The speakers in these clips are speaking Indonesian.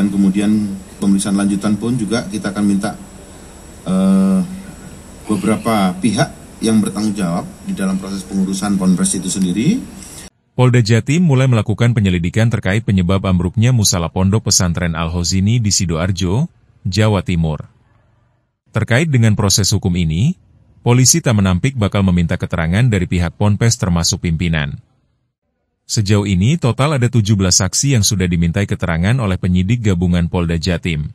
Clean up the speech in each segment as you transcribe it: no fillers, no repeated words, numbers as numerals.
dan kemudian pemeriksaan lanjutan pun juga kita akan minta beberapa pihak yang bertanggung jawab di dalam proses pengurusan Ponpes itu sendiri. Polda Jatim mulai melakukan penyelidikan terkait penyebab ambruknya musala pondok pesantren Al-Hozini di Sidoarjo, Jawa Timur. Terkait dengan proses hukum ini, polisi tak menampik bakal meminta keterangan dari pihak Ponpes termasuk pimpinan. Sejauh ini total ada 17 saksi yang sudah dimintai keterangan oleh penyidik gabungan Polda Jatim.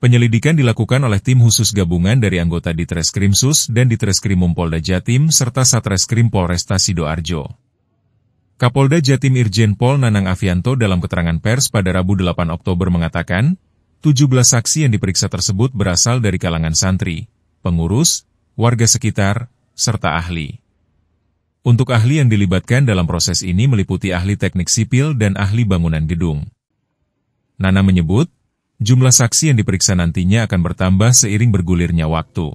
Penyelidikan dilakukan oleh tim khusus gabungan dari anggota Ditreskrimsus dan Ditreskrimum Polda Jatim serta Satreskrim Polresta Sidoarjo. Kapolda Jatim Irjen Pol Nanang Afianto dalam keterangan pers pada Rabu 8 Oktober mengatakan, 17 saksi yang diperiksa tersebut berasal dari kalangan santri, pengurus, warga sekitar, serta ahli. Untuk ahli yang dilibatkan dalam proses ini meliputi ahli teknik sipil dan ahli bangunan gedung. Nana menyebut, jumlah saksi yang diperiksa nantinya akan bertambah seiring bergulirnya waktu.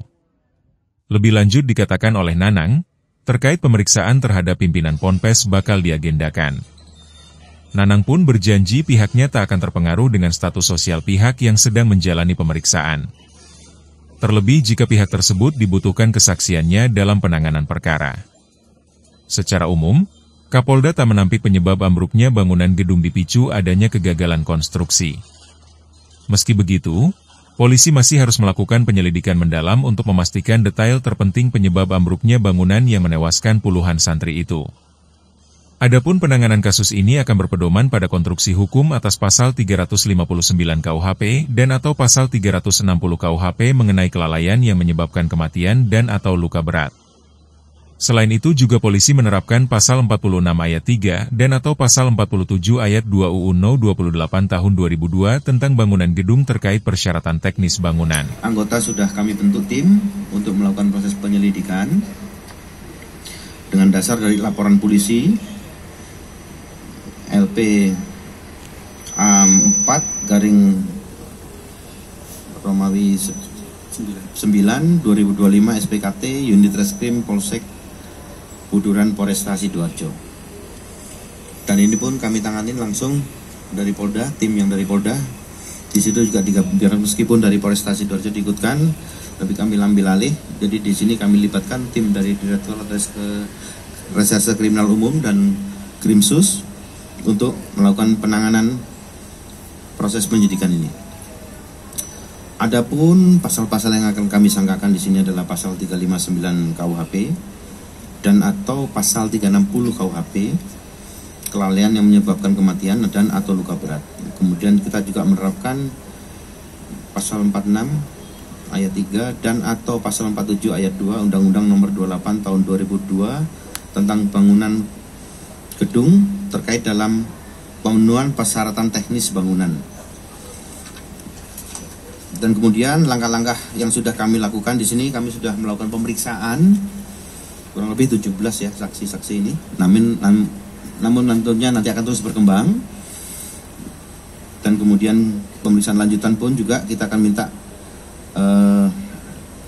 Lebih lanjut dikatakan oleh Nanang, terkait pemeriksaan terhadap pimpinan Ponpes bakal diagendakan. Nanang pun berjanji pihaknya tak akan terpengaruh dengan status sosial pihak yang sedang menjalani pemeriksaan. Terlebih jika pihak tersebut dibutuhkan kesaksiannya dalam penanganan perkara. Secara umum, Kapolda tak menampik penyebab ambruknya bangunan gedung dipicu adanya kegagalan konstruksi. Meski begitu, polisi masih harus melakukan penyelidikan mendalam untuk memastikan detail terpenting penyebab ambruknya bangunan yang menewaskan puluhan santri itu. Adapun penanganan kasus ini akan berpedoman pada konstruksi hukum atas pasal 359 KUHP dan atau pasal 360 KUHP mengenai kelalaian yang menyebabkan kematian dan atau luka berat. Selain itu juga polisi menerapkan pasal 46 ayat 3 dan atau pasal 47 ayat 2 UU No 28 tahun 2002 tentang bangunan gedung terkait persyaratan teknis bangunan. Anggota sudah kami bentuk tim untuk melakukan proses penyelidikan dengan dasar dari laporan polisi LP A4 garing Romawi 9 2025 SPKT Unit Reskrim Polsek Buduran Polresta Sidoarjo. Dan ini pun kami tanganin langsung dari Polda, tim yang dari Polda. Di situ juga digabungkan meskipun dari Polresta Sidoarjo diikutkan, tapi kami ambil alih. Jadi di sini kami libatkan tim dari Direktorat Reserse Kriminal Umum dan Krimsus untuk melakukan penanganan proses penyidikan ini. Adapun pasal-pasal yang akan kami sangkakan di sini adalah pasal 359 KUHP dan atau pasal 360 KUHP, kelalaian yang menyebabkan kematian dan atau luka berat. Kemudian kita juga menerapkan pasal 46 ayat 3 dan atau pasal 47 ayat 2 Undang-Undang Nomor 28 Tahun 2002 tentang bangunan gedung terkait dalam pemenuhan persyaratan teknis bangunan. Dan kemudian langkah-langkah yang sudah kami lakukan di sini, kami sudah melakukan pemeriksaan kurang lebih 17 ya saksi-saksi ini. Namun tentunya nanti akan terus berkembang. Dan kemudian pemeriksaan lanjutan pun juga kita akan minta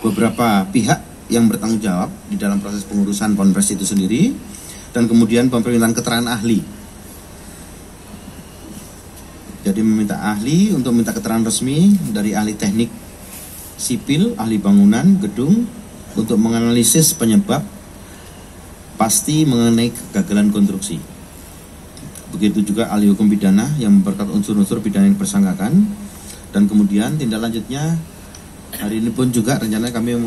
beberapa pihak yang bertanggung jawab di dalam proses pengurusan Ponpes itu sendiri. Dan kemudian pemerintahan keterangan ahli. Jadi meminta ahli untuk minta keterangan resmi dari ahli teknik sipil, ahli bangunan, gedung untuk menganalisis penyebab pasti mengenai kegagalan konstruksi. Begitu juga ahli hukum pidana yang memperkuat unsur-unsur pidana yang bersangkakan. Dan kemudian tindak lanjutnya hari ini pun juga rencana kami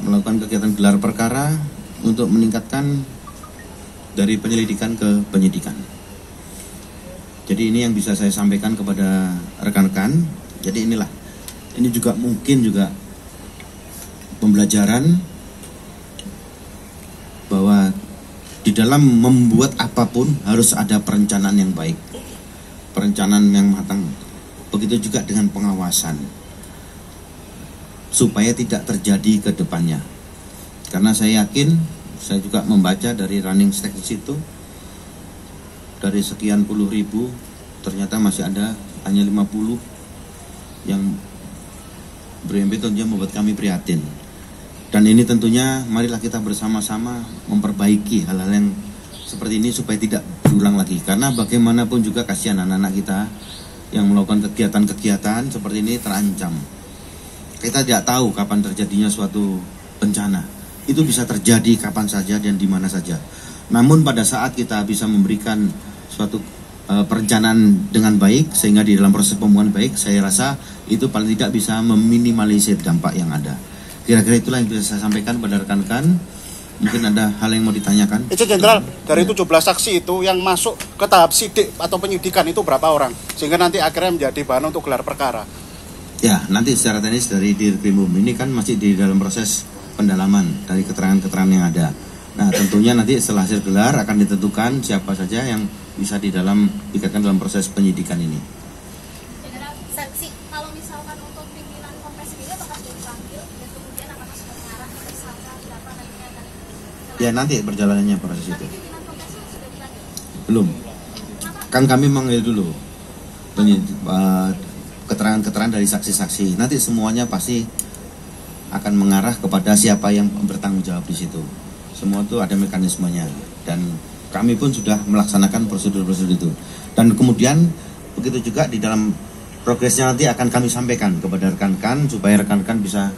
melakukan kegiatan gelar perkara untuk meningkatkan dari penyelidikan ke penyidikan. Jadi ini yang bisa saya sampaikan kepada rekan-rekan. Jadi ini juga mungkin juga pembelajaran bahwa di dalam membuat apapun harus ada perencanaan yang baik, perencanaan yang matang. Begitu juga dengan pengawasan, supaya tidak terjadi ke depannya. Karena saya yakin, saya juga membaca dari running stats itu, dari sekian puluh ribu, ternyata masih ada hanya 50 yang berimpi, tentunya membuat kami prihatin. Dan ini tentunya marilah kita bersama-sama memperbaiki hal-hal yang seperti ini supaya tidak berulang lagi. Karena bagaimanapun juga kasihan anak-anak kita yang melakukan kegiatan-kegiatan seperti ini terancam. Kita tidak tahu kapan terjadinya suatu bencana. Itu bisa terjadi kapan saja dan di mana saja. Namun pada saat kita bisa memberikan suatu perencanaan dengan baik, sehingga di dalam proses pembangunan baik, saya rasa itu paling tidak bisa meminimalisir dampak yang ada. Kira-kira itulah yang bisa saya sampaikan pada rekan-rekan. Mungkin ada hal yang mau ditanyakan. Itu Jenderal, dari 17 saksi itu yang masuk ke tahap sidik atau penyidikan itu berapa orang? Sehingga nanti akhirnya menjadi bahan untuk gelar perkara. Ya, nanti secara teknis dari Dirkrimum ini kan masih di dalam proses pendalaman dari keterangan-keterangan yang ada. Nah, tentunya nanti setelah hasil gelar akan ditentukan siapa saja yang bisa dikatakan dalam proses penyidikan ini. Jenderal, saksi kalau misalkan untuk pimpinan Kompes sendiri apakah sudah dipanggil dan kemudian akan masuk ke mengarah ke tersangka berapa nantinya akan? Ya, nanti perjalanannya proses itu. Tapi pimpinan Kompes sudah dipanggil? Belum. Kan kami manggil dulu keterangan-keterangan dari saksi-saksi. Nanti semuanya pasti akan mengarah kepada siapa yang bertanggung jawab di situ. Semua itu ada mekanismenya dan kami pun sudah melaksanakan prosedur-prosedur itu. Dan kemudian begitu juga di dalam progresnya nanti akan kami sampaikan kepada rekan-rekan supaya rekan-rekan bisa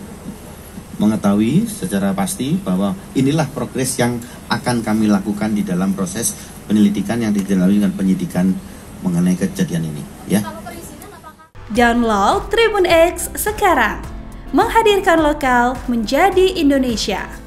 mengetahui secara pasti bahwa inilah progres yang akan kami lakukan di dalam proses penyelidikan yang dilalui dengan penyidikan mengenai kejadian ini, ya. Download Tribun X sekarang, menghadirkan lokal menjadi Indonesia.